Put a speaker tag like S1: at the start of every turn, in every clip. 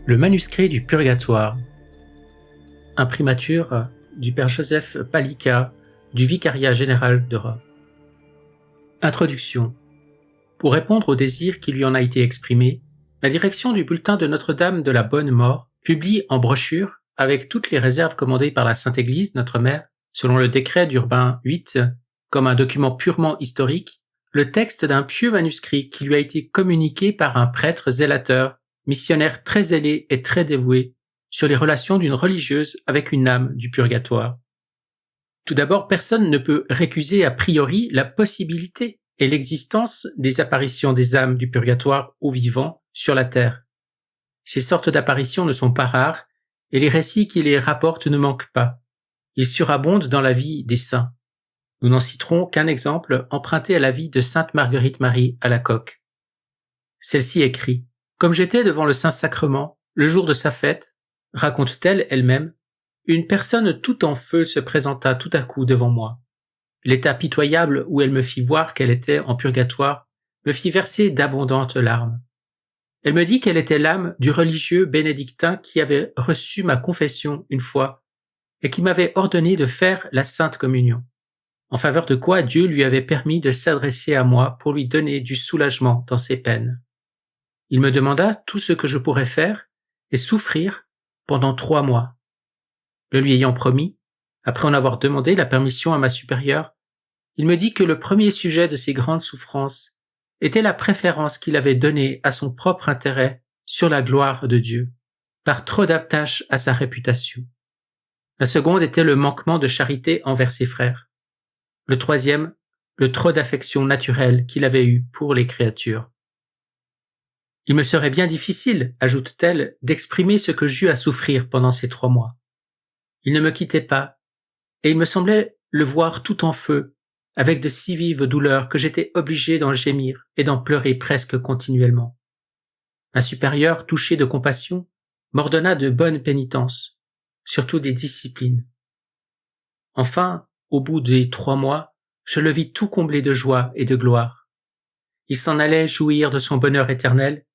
S1: Le manuscrit du Purgatoire. Imprimature du père Joseph Palika du Vicariat général de Rome. Introduction. Pour répondre au désir qui lui en a été exprimé, la direction du bulletin de Notre-Dame de la Bonne Mort publie en brochure, avec toutes les réserves commandées par la Sainte Église, notre mère, selon le décret d'Urbain VIII, comme un document purement historique, le texte d'un pieux manuscrit qui lui a été communiqué par un prêtre zélateur, missionnaire très zélé et très dévoué, sur les relations d'une religieuse avec une âme du purgatoire. Tout d'abord, personne ne peut récuser a priori la possibilité et l'existence des apparitions des âmes du purgatoire aux vivants sur la terre. Ces sortes d'apparitions ne sont pas rares, et les récits qui les rapportent ne manquent pas. Ils surabondent dans la vie des saints. Nous n'en citerons qu'un exemple emprunté à la vie de sainte Marguerite-Marie Alacoque. Celle-ci écrit « Comme j'étais devant le Saint-Sacrement, le jour de sa fête, raconte-t-elle elle-même, une personne tout en feu se présenta tout à coup devant moi. L'état pitoyable où elle me fit voir qu'elle était en purgatoire me fit verser d'abondantes larmes. Elle me dit qu'elle était l'âme du religieux bénédictin qui avait reçu ma confession une fois et qui m'avait ordonné de faire la Sainte Communion, en faveur de quoi Dieu lui avait permis de s'adresser à moi pour lui donner du soulagement dans ses peines. Il me demanda tout ce que je pourrais faire et souffrir pendant 3 mois. Le lui ayant promis, après en avoir demandé la permission à ma supérieure, il me dit que le premier sujet de ses grandes souffrances était la préférence qu'il avait donnée à son propre intérêt sur la gloire de Dieu, par trop d'attache à sa réputation. La seconde était le manquement de charité envers ses frères. Le troisième, le trop d'affection naturelle qu'il avait eu pour les créatures. Il me serait bien difficile, ajoute-t-elle, d'exprimer ce que j'eus à souffrir pendant ces 3 mois. Il ne me quittait pas, et il me semblait le voir tout en feu, avec de si vives douleurs que j'étais obligé d'en gémir et d'en pleurer presque continuellement. Ma supérieure, touchée de compassion, m'ordonna de bonnes pénitences, surtout des disciplines. Enfin, au bout des 3 mois, je le vis tout comblé de joie et de gloire. Il s'en allait jouir de son bonheur éternel,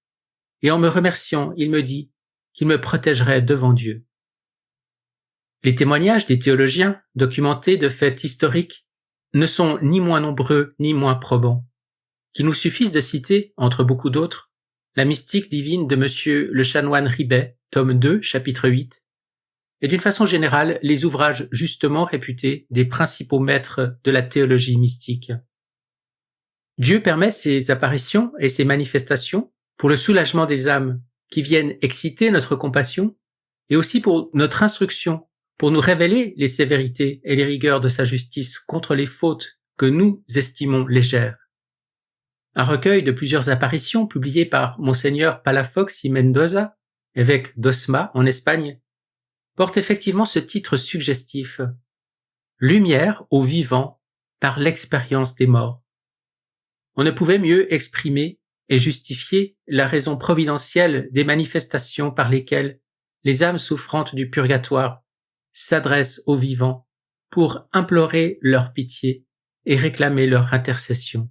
S1: et en me remerciant, il me dit qu'il me protégerait devant Dieu. Les témoignages des théologiens, documentés de faits historiques, ne sont ni moins nombreux ni moins probants. Qu'il nous suffise de citer, entre beaucoup d'autres, la mystique divine de Monsieur le chanoine Ribet, tome 2, chapitre 8, et d'une façon générale, les ouvrages justement réputés des principaux maîtres de la théologie mystique. Dieu permet ces apparitions et ces manifestations pour le soulagement des âmes qui viennent exciter notre compassion et aussi pour notre instruction, pour nous révéler les sévérités et les rigueurs de sa justice contre les fautes que nous estimons légères. Un recueil de plusieurs apparitions publié par Monseigneur Palafox y Mendoza, évêque d'Osma en Espagne, porte effectivement ce titre suggestif « Lumière aux vivants par l'expérience des morts ». On ne pouvait mieux exprimer et justifier la raison providentielle des manifestations par lesquelles les âmes souffrantes du purgatoire s'adressent aux vivants pour implorer leur pitié et réclamer leur intercession.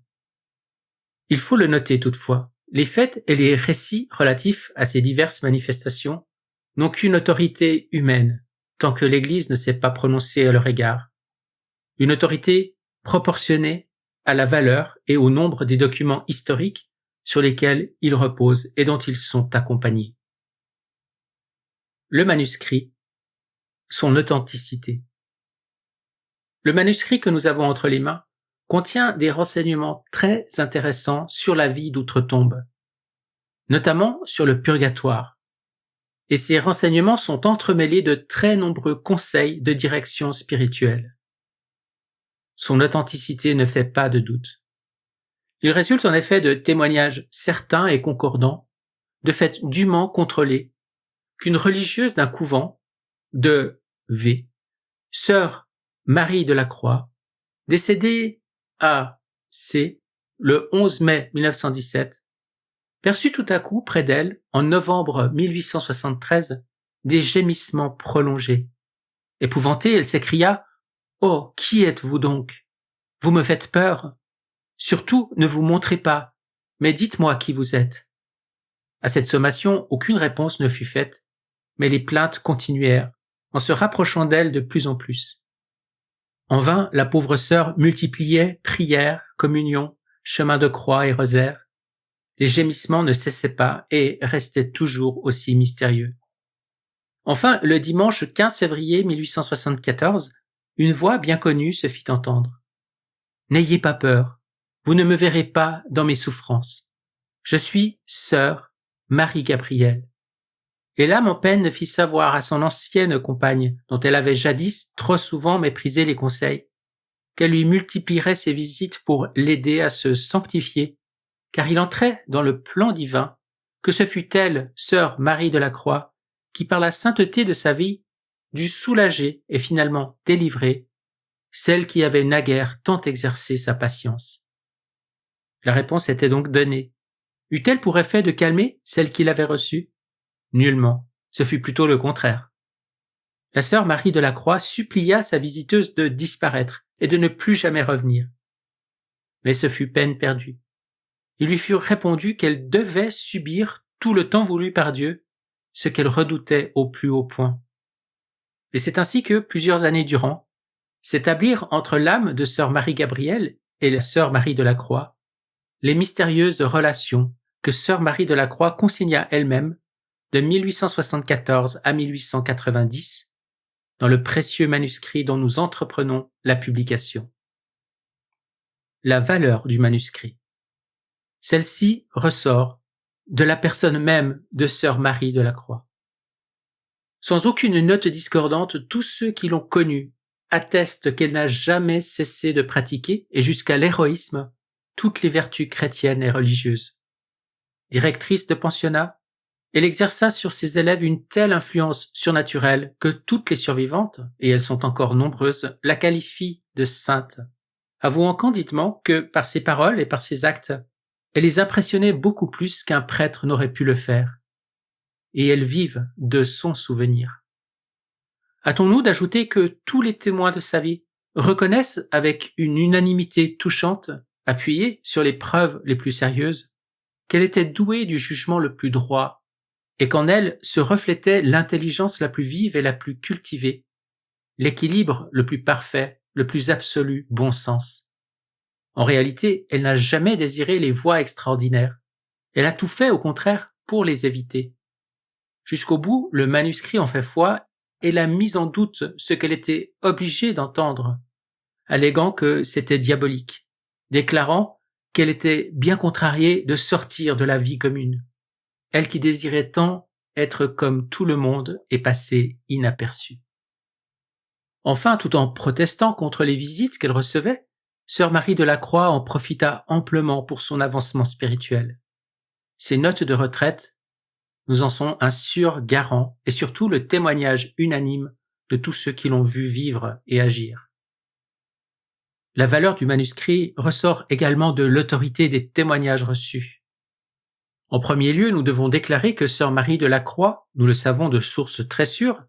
S1: Il faut le noter toutefois, les faits et les récits relatifs à ces diverses manifestations n'ont qu'une autorité humaine, tant que l'Église ne s'est pas prononcée à leur égard. Une autorité proportionnée à la valeur et au nombre des documents historiques sur lesquels ils reposent et dont ils sont accompagnés. Le manuscrit, son authenticité. Le manuscrit que nous avons entre les mains contient des renseignements très intéressants sur la vie d'outre-tombe, notamment sur le purgatoire. Et ces renseignements sont entremêlés de très nombreux conseils de direction spirituelle. Son authenticité ne fait pas de doute. Il résulte en effet de témoignages certains et concordants, de faits dûment contrôlés, qu'une religieuse d'un couvent, de V, sœur Marie de la Croix, décédée à C le 11 mai 1917, perçut tout à coup près d'elle, en novembre 1873, des gémissements prolongés. Épouvantée, elle s'écria « Oh, qui êtes-vous donc ? Vous me faites peur. Surtout, ne vous montrez pas, mais dites-moi qui vous êtes. » À cette sommation, aucune réponse ne fut faite, mais les plaintes continuèrent, en se rapprochant d'elle de plus en plus. En vain, la pauvre sœur multipliait prières, communions, chemins de croix et rosaires. Les gémissements ne cessaient pas et restaient toujours aussi mystérieux. Enfin, le dimanche 15 février 1874, une voix bien connue se fit entendre. « N'ayez pas peur, vous ne me verrez pas dans mes souffrances. Je suis sœur Marie-Gabrielle. » Et l'âme en peine fit savoir à son ancienne compagne, dont elle avait jadis trop souvent méprisé les conseils, qu'elle lui multiplierait ses visites pour l'aider à se sanctifier, car il entrait dans le plan divin que ce fût elle, sœur Marie de la Croix, qui par la sainteté de sa vie dut soulager et finalement délivrer celle qui avait naguère tant exercé sa patience. La réponse était donc donnée. Eut-elle pour effet de calmer celle qui l'avait reçue? Nullement, ce fut plutôt le contraire. La sœur Marie de la Croix supplia sa visiteuse de disparaître et de ne plus jamais revenir. Mais ce fut peine perdue. Il lui fut répondu qu'elle devait subir tout le temps voulu par Dieu, ce qu'elle redoutait au plus haut point. Et c'est ainsi que, plusieurs années durant, s'établirent entre l'âme de sœur Marie-Gabrielle et la sœur Marie de la Croix les mystérieuses relations que sœur Marie de la Croix consigna elle-même de 1874 à 1890 dans le précieux manuscrit dont nous entreprenons la publication. La valeur du manuscrit. Celle-ci ressort de la personne même de sœur Marie de la Croix. Sans aucune note discordante, tous ceux qui l'ont connue attestent qu'elle n'a jamais cessé de pratiquer, et jusqu'à l'héroïsme, toutes les vertus chrétiennes et religieuses. Directrice de pensionnat, elle exerça sur ses élèves une telle influence surnaturelle que toutes les survivantes, et elles sont encore nombreuses, la qualifient de sainte, avouant candidement que, par ses paroles et par ses actes, elle les impressionnait beaucoup plus qu'un prêtre n'aurait pu le faire. Et elles vivent de son souvenir. Hâtons-nous d'ajouter que tous les témoins de sa vie reconnaissent avec une unanimité touchante, appuyée sur les preuves les plus sérieuses, qu'elle était douée du jugement le plus droit, et qu'en elle se reflétait l'intelligence la plus vive et la plus cultivée, l'équilibre le plus parfait, le plus absolu bon sens. En réalité, elle n'a jamais désiré les voies extraordinaires. Elle a tout fait, au contraire, pour les éviter. Jusqu'au bout, le manuscrit en fait foi et l'a mise en doute ce qu'elle était obligée d'entendre, alléguant que c'était diabolique, déclarant qu'elle était bien contrariée de sortir de la vie commune, elle qui désirait tant être comme tout le monde et passer inaperçue. Enfin, tout en protestant contre les visites qu'elle recevait, sœur Marie de la Croix en profita amplement pour son avancement spirituel. Ses notes de retraite nous en sont un sûr garant et surtout le témoignage unanime de tous ceux qui l'ont vu vivre et agir. La valeur du manuscrit ressort également de l'autorité des témoignages reçus. En premier lieu, nous devons déclarer que sœur Marie de la Croix, nous le savons de sources très sûres,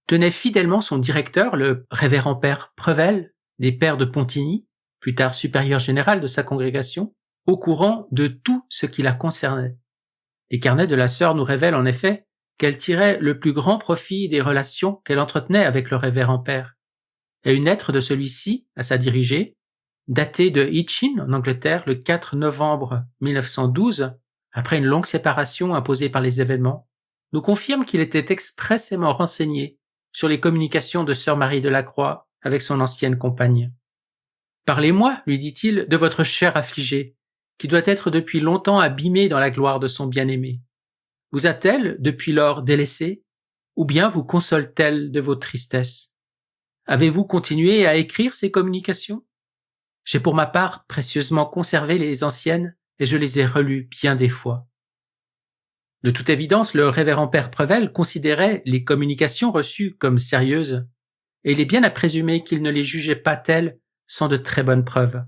S1: tenait fidèlement son directeur, le révérend père Prevel, des pères de Pontigny, plus tard supérieur général de sa congrégation, au courant de tout ce qui la concernait. Les carnets de la sœur nous révèlent en effet qu'elle tirait le plus grand profit des relations qu'elle entretenait avec le révérend père. Et une lettre de celui-ci à sa dirigée, datée de Hitchin en Angleterre le 4 novembre 1912, après une longue séparation imposée par les événements, nous confirme qu'il était expressément renseigné sur les communications de sœur Marie de la Croix avec son ancienne compagne. « Parlez-moi, lui dit-il, de votre chère affligée, qui doit être depuis longtemps abîmée dans la gloire de son bien-aimé. Vous a-t-elle, depuis lors, délaissé, ou bien vous console-t-elle de vos tristesses? Avez-vous continué à écrire ces communications? J'ai pour ma part précieusement conservé les anciennes et je les ai relues bien des fois. » De toute évidence, le révérend père Prevel considérait les communications reçues comme sérieuses, et il est bien à présumer qu'il ne les jugeait pas telles sans de très bonnes preuves.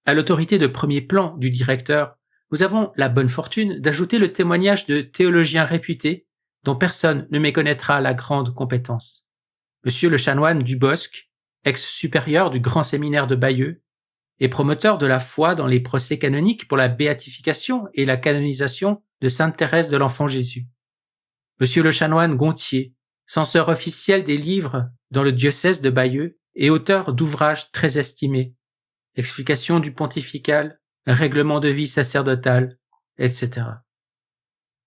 S1: À l'autorité de premier plan du directeur, nous avons la bonne fortune d'ajouter le témoignage de théologiens réputés dont personne ne méconnaîtra la grande compétence. Monsieur le chanoine Dubosc, ex-supérieur du grand séminaire de Bayeux, et promoteur de la foi dans les procès canoniques pour la béatification et la canonisation de Sainte Thérèse de l'Enfant Jésus. Monsieur le chanoine Gontier, censeur officiel des livres dans le diocèse de Bayeux et auteur d'ouvrages très estimés, explication du pontifical, règlement de vie sacerdotale, etc.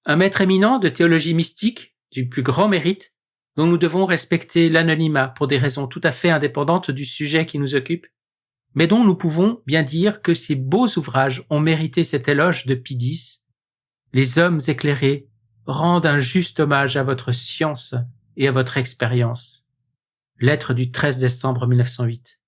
S1: Un maître éminent de théologie mystique du plus grand mérite, dont nous devons respecter l'anonymat pour des raisons tout à fait indépendantes du sujet qui nous occupe, mais dont nous pouvons bien dire que ces beaux ouvrages ont mérité cet éloge de Pie X. Les hommes éclairés rendent un juste hommage à votre science et à votre expérience. Lettre du 13 décembre 1908.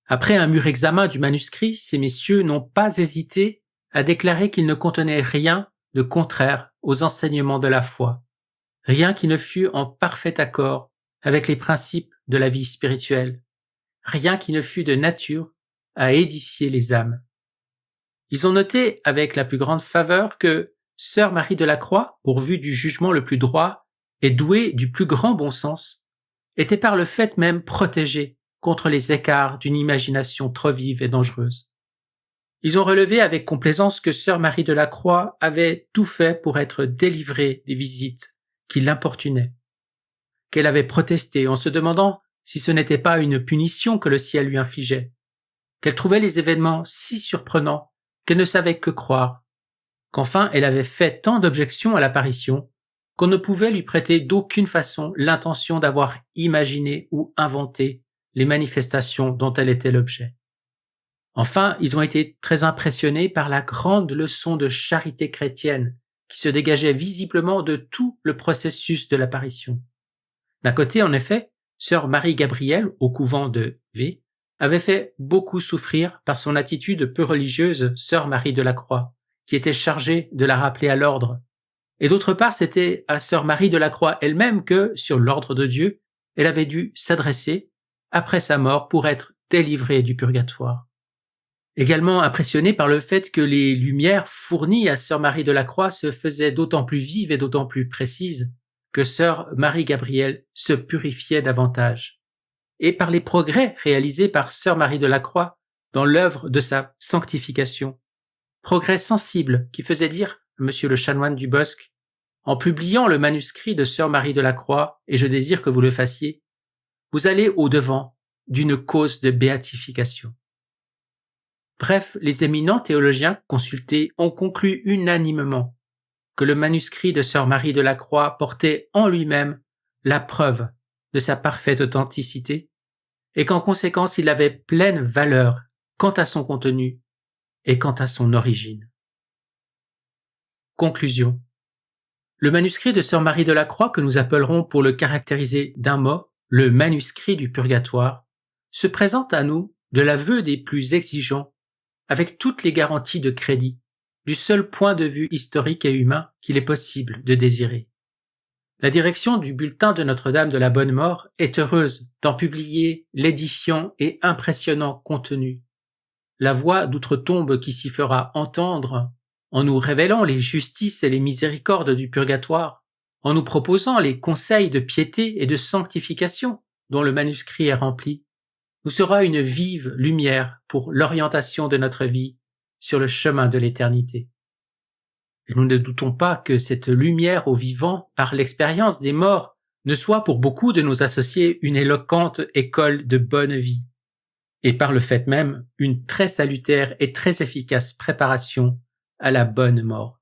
S1: Après un mûr examen du manuscrit, ces messieurs n'ont pas hésité à déclarer qu'il ne contenait rien de contraire aux enseignements de la foi, rien qui ne fût en parfait accord avec les principes de la vie spirituelle, rien qui ne fût de nature à édifier les âmes. Ils ont noté avec la plus grande faveur que Sœur Marie de la Croix, pourvue du jugement le plus droit et douée du plus grand bon sens, était par le fait même protégée contre les écarts d'une imagination trop vive et dangereuse. Ils ont relevé avec complaisance que Sœur Marie de la Croix avait tout fait pour être délivrée des visites qui l'importunaient, qu'elle avait protesté en se demandant si ce n'était pas une punition que le ciel lui infligeait, qu'elle trouvait les événements si surprenants qu'elle ne savait que croire, qu'enfin elle avait fait tant d'objections à l'apparition qu'on ne pouvait lui prêter d'aucune façon l'intention d'avoir imaginé ou inventé les manifestations dont elle était l'objet. Enfin, ils ont été très impressionnés par la grande leçon de charité chrétienne qui se dégageait visiblement de tout le processus de l'apparition. D'un côté, en effet, Sœur Marie-Gabrielle, au couvent de V, avait fait beaucoup souffrir par son attitude peu religieuse Sœur Marie de la Croix, qui était chargée de la rappeler à l'ordre. Et d'autre part, c'était à Sœur Marie de la Croix elle-même que, sur l'ordre de Dieu, elle avait dû s'adresser, après sa mort, pour être délivrée du purgatoire. Également impressionné par le fait que les lumières fournies à Sœur Marie de la Croix se faisaient d'autant plus vives et d'autant plus précises que Sœur Marie-Gabrielle se purifiait davantage, et par les progrès réalisés par Sœur Marie de la Croix dans l'œuvre de sa sanctification, progrès sensibles qui faisaient dire à Monsieur le chanoine du Bosc, en publiant le manuscrit de Sœur Marie de la Croix, et je désire que vous le fassiez, vous allez au-devant d'une cause de béatification. Bref, les éminents théologiens consultés ont conclu unanimement que le manuscrit de Sœur Marie de la Croix portait en lui-même la preuve de sa parfaite authenticité et qu'en conséquence il avait pleine valeur quant à son contenu et quant à son origine. Conclusion. Le manuscrit de Sœur Marie de la Croix, que nous appellerons pour le caractériser d'un mot, le manuscrit du purgatoire, se présente à nous de l'aveu des plus exigeants, avec toutes les garanties de crédit, du seul point de vue historique et humain qu'il est possible de désirer. La direction du bulletin de Notre-Dame de la Bonne Mort est heureuse d'en publier l'édifiant et impressionnant contenu. La voix d'outre-tombe qui s'y fera entendre, en nous révélant les justices et les miséricordes du purgatoire, en nous proposant les conseils de piété et de sanctification dont le manuscrit est rempli, nous sera une vive lumière pour l'orientation de notre vie sur le chemin de l'éternité. Et nous ne doutons pas que cette lumière aux vivants, par l'expérience des morts, ne soit pour beaucoup de nos associés une éloquente école de bonne vie, et par le fait même une très salutaire et très efficace préparation à la bonne mort.